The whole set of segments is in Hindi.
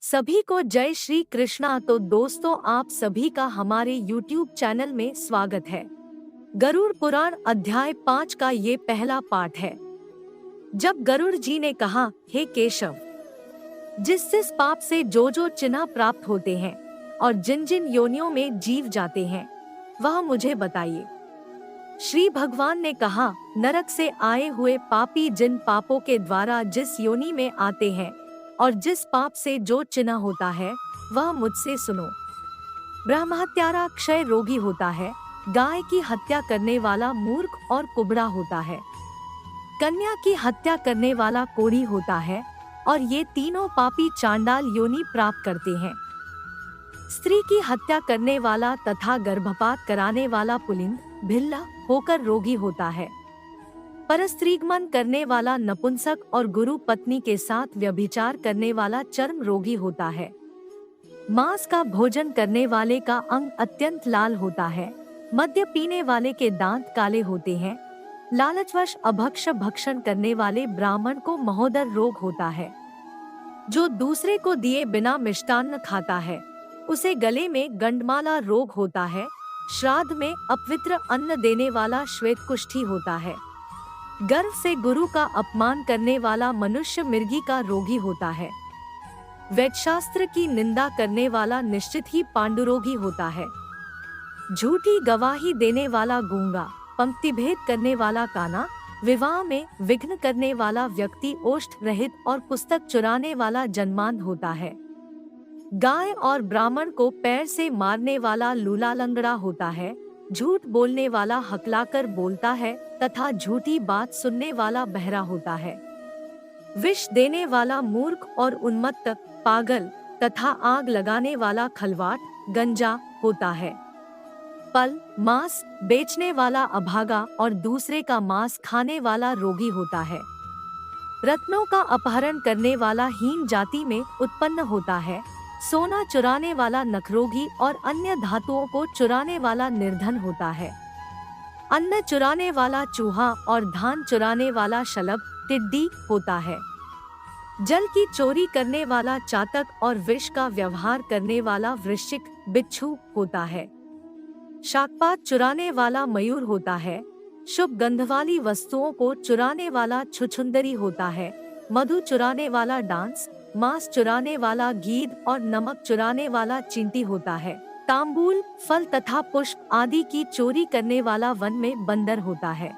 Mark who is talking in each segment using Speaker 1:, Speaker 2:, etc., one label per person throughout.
Speaker 1: सभी को जय श्री कृष्णा। तो दोस्तों, आप सभी का हमारे YouTube चैनल में स्वागत है। गरुड़ पुराण अध्याय 5 का ये पहला पाठ है। जब गरुड़ जी ने कहा, हे केशव, जिस जिस पाप से जो चिन्ह प्राप्त होते हैं और जिन जिन योनियों में जीव जाते हैं, वह मुझे बताइए। श्री भगवान ने कहा, नरक से आए हुए पापी जिन पापों के द्वारा जिस योनि में आते हैं और जिस पाप से जो चिन्ह होता है, वह मुझसे सुनो। ब्रह्महत्यारा क्षय रोगी होता है, गाय की हत्या करने वाला मूर्ख और कुबड़ा होता है, कन्या की हत्या करने वाला कोढ़ी होता है, और ये तीनों पापी चांडाल योनि प्राप्त करते हैं। स्त्री की हत्या करने वाला तथा गर्भपात कराने वाला पुलिंग भिल्ला होकर रोगी होता है। परस्त्रीगमन करने वाला नपुंसक और गुरु पत्नी के साथ व्यभिचार करने वाला चर्म रोगी होता है। मांस का भोजन करने वाले का अंग अत्यंत लाल होता है। मद्य पीने वाले के दांत काले होते हैं। लालचवश अभक्ष भक्षण करने वाले ब्राह्मण को महोदर रोग होता है। जो दूसरे को दिए बिना मिष्टान्न खाता है, उसे गले में गंडमाला रोग होता है। श्राद्ध में अपवित्र अन्न देने वाला श्वेत कुष्ठी होता है। गर्व से गुरु का अपमान करने वाला मनुष्य मिर्गी का रोगी होता है। वैद्यशास्त्र की निंदा करने वाला निश्चित ही पांडुरोगी होता है। झूठी गवाही देने वाला गूंगा, पंक्ति भेद करने वाला काना, विवाह में विघ्न करने वाला व्यक्ति ओष्ठ रहित और पुस्तक चुराने वाला जन्मांध होता है। गाय और ब्राह्मण को पैर से मारने वाला लूला लंगड़ा होता है। झूठ बोलने वाला हकलाकर बोलता है तथा झूठी बात सुनने वाला बहरा होता है। विष देने वाला मूर्ख और उन्मत्त, पागल तथा आग लगाने वाला खलवाट गंजा होता है। पल मांस बेचने वाला अभागा और दूसरे का मांस खाने वाला रोगी होता है। रत्नों का अपहरण करने वाला हीन जाति में उत्पन्न होता है। सोना चुराने वाला नखरोगी और अन्य धातुओं को चुराने वाला निर्धन होता है। अन्न चुराने वाला चूहा और धान चुराने वाला शलभ टिड्डी होता है। जल की चोरी करने वाला चातक और विष का व्यवहार करने वाला वृश्चिक बिच्छू होता है। शाकपात चुराने वाला मयूर होता है। शुभ गंध वाली वस्तुओं को चुराने वाला छुछुंदरी होता है। मधु चुराने वाला डांस, मांस चुराने वाला गीद और नमक चुराने वाला चींटी होता है। तांबूल, फल तथा पुष्प आदि की चोरी करने वाला वन में बंदर होता है।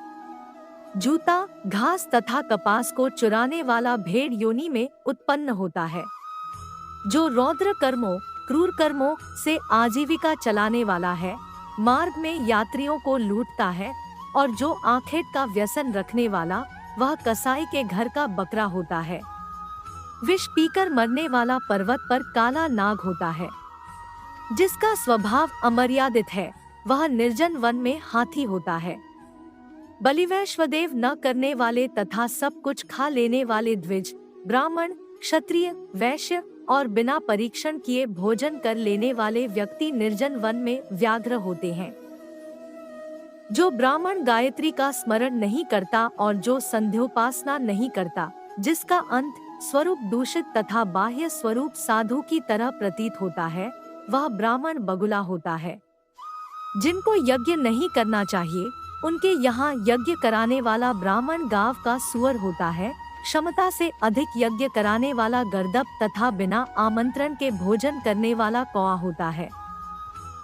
Speaker 1: जूता, घास तथा कपास को चुराने वाला भेड़ योनि में उत्पन्न होता है। जो रौद्र कर्मों, क्रूर कर्मों से आजीविका चलाने वाला है, मार्ग में यात्रियों को लूटता है, और जो आखेट का व्यसन रखने वाला, वह कसाई के घर का बकरा होता है। विष पीकर मरने वाला पर्वत पर काला नाग होता है। जिसका स्वभाव अमर्यादित है, वह निर्जन वन में हाथी होता है। बलिवैश्वदेव न करने वाले तथा सब कुछ खा लेने वाले द्विज, ब्राह्मण, क्षत्रिय, वैश्य और बिना परीक्षण किए भोजन कर लेने वाले व्यक्ति निर्जन वन में व्याघ्र होते हैं। जो ब्राह्मण गायत्री का स्मरण नहीं करता और जो संध्योपासना नहीं करता, जिसका अंत स्वरूप दूषित तथा बाह्य स्वरूप साधु की तरह प्रतीत होता है, वह ब्राह्मण बगुला होता है। जिनको यज्ञ नहीं करना चाहिए, उनके यहाँ यज्ञ कराने वाला ब्राह्मण गांव का सुअर होता है। क्षमता से अधिक यज्ञ कराने वाला गर्दभ तथा बिना आमंत्रण के भोजन करने वाला कौआ होता है।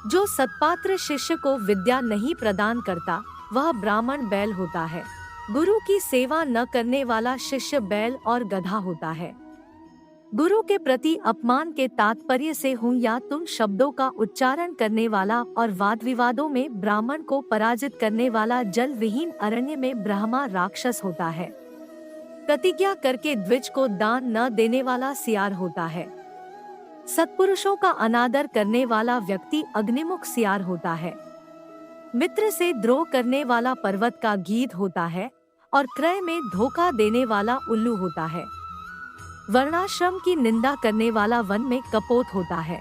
Speaker 1: जो सत्पात्र शिष्य को विद्या नहीं प्रदान करता, वह ब्राह्मण बैल होता है। गुरु की सेवा न करने वाला शिष्य बैल और गधा होता है। गुरु के प्रति अपमान के तात्पर्य से हूँ या तुम शब्दों का उच्चारण करने वाला और वाद विवादों में ब्राह्मण को पराजित करने वाला जल विहीन अरण्य में ब्रह्मा राक्षस होता है। प्रतिज्ञा करके द्विज को दान न देने वाला सियार होता है। सत्पुरुषों का अनादर करने वाला व्यक्ति अग्निमुख सियार होता है। मित्र से द्रोह करने वाला पर्वत का गीध होता है, और क्रय में धोखा देने वाला उल्लू होता है। वर्णाश्रम की निंदा करने वाला वन में कपोत होता है।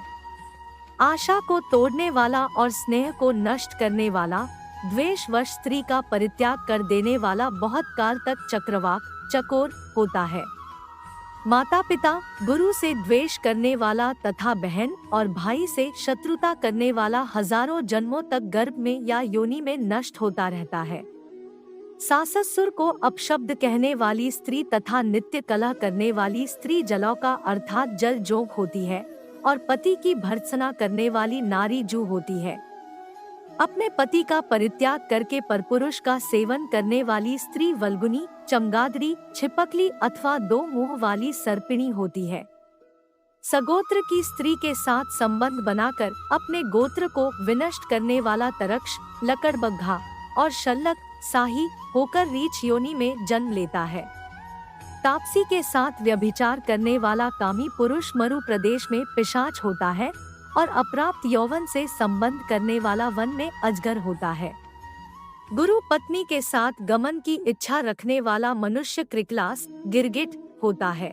Speaker 1: आशा को तोड़ने वाला और स्नेह को नष्ट करने वाला, द्वेषवश स्त्री का परित्याग कर देने वाला बहुत काल तक चक्रवाक चकोर होता है। माता पिता, गुरु से द्वेष करने वाला तथा बहन और भाई से शत्रुता करने वाला हजारों जन्मों तक गर्भ में या योनि में नष्ट होता रहता है। साससुर को अपशब्द कहने वाली स्त्री तथा नित्य कलह करने वाली स्त्री जलौका अर्थात जल जोग होती है और पति की भर्त्सना करने वाली नारी जू होती है। अपने पति का परित्याग करके परपुरुष का सेवन करने वाली स्त्री वल्गुनी, चमगादड़ी, छिपकली अथवा दो मुंह वाली सर्पिणी होती है। सगोत्र की स्त्री के साथ संबंध बनाकर अपने गोत्र को विनष्ट करने वाला तरक्ष, लकड़बग्घा और शल्लक, साही होकर रीछ योनि में जन्म लेता है। तापसी के साथ व्यभिचार करने वाला कामी पुरुष मरु प्रदेश में पिशाच होता है और अप्राप्त यौवन से संबंध करने वाला वन में अजगर होता है। गुरु पत्नी के साथ गमन की इच्छा रखने वाला मनुष्य क्रिकलास, गिरगिट होता है।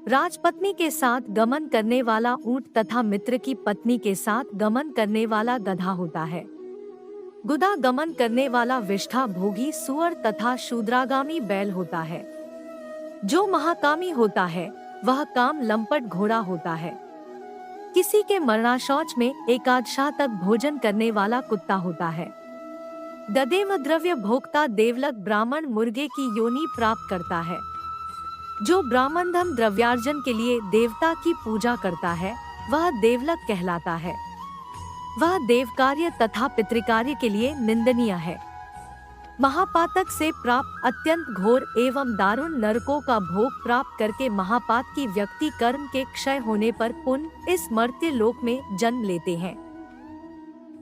Speaker 1: राजपत्नी के साथ गमन करने वाला ऊंट तथा मित्र की पत्नी के साथ गमन करने वाला गधा होता है। गुदा गमन करने वाला विष्ठा भोगी सुअर तथा शूद्रागामी बैल होता है। जो महाकामी होता है वह काम लंपट घोड़ा होता है। किसी के मरणाशौच में एकादशा तक भोजन करने वाला कुत्ता होता है। ददेव द्रव्य भोक्ता देवलक ब्राह्मण मुर्गे की योनि प्राप्त करता है। जो ब्राह्मण धन द्रव्यार्जन के लिए देवता की पूजा करता है वह देवलक कहलाता है। वह देवकार्य तथा पितृकार्य के लिए निंदनीय है। महापातक से प्राप्त अत्यंत घोर एवं दारुण नरकों का भोग प्राप्त करके महापात की व्यक्ति कर्म के क्षय होने पर पुनः इस मर्त्य लोक में जन्म लेते हैं।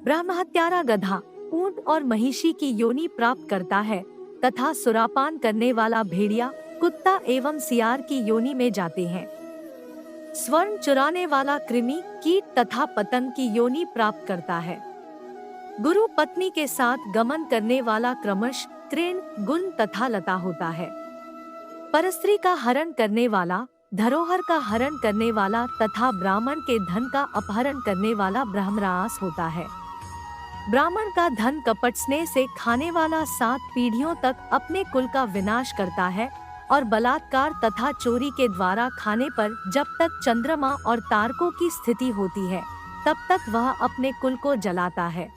Speaker 1: ब्रह्महत्यारा गधा ऊंट और महिषी की योनि प्राप्त करता है तथा सुरापान करने वाला भेड़िया, कुत्ता एवं सियार की योनि में जाते हैं। स्वर्ण चुराने वाला कृमि, कीट तथा पतंग की योनि प्राप्त करता है। गुरु पत्नी के साथ गमन करने वाला क्रमश तृण, गुण तथा लता होता है। परस्त्री का हरण करने वाला, धरोहर का हरण करने वाला तथा ब्राह्मण के धन का अपहरण करने वाला ब्रह्मरास होता है। ब्राह्मण का धन कपट स्नेह से खाने वाला 7 पीढ़ियों तक अपने कुल का विनाश करता है और बलात्कार तथा चोरी के द्वारा खाने पर जब तक चंद्रमा और तारकों की स्थिति होती है तब तक वह अपने कुल को जलाता है।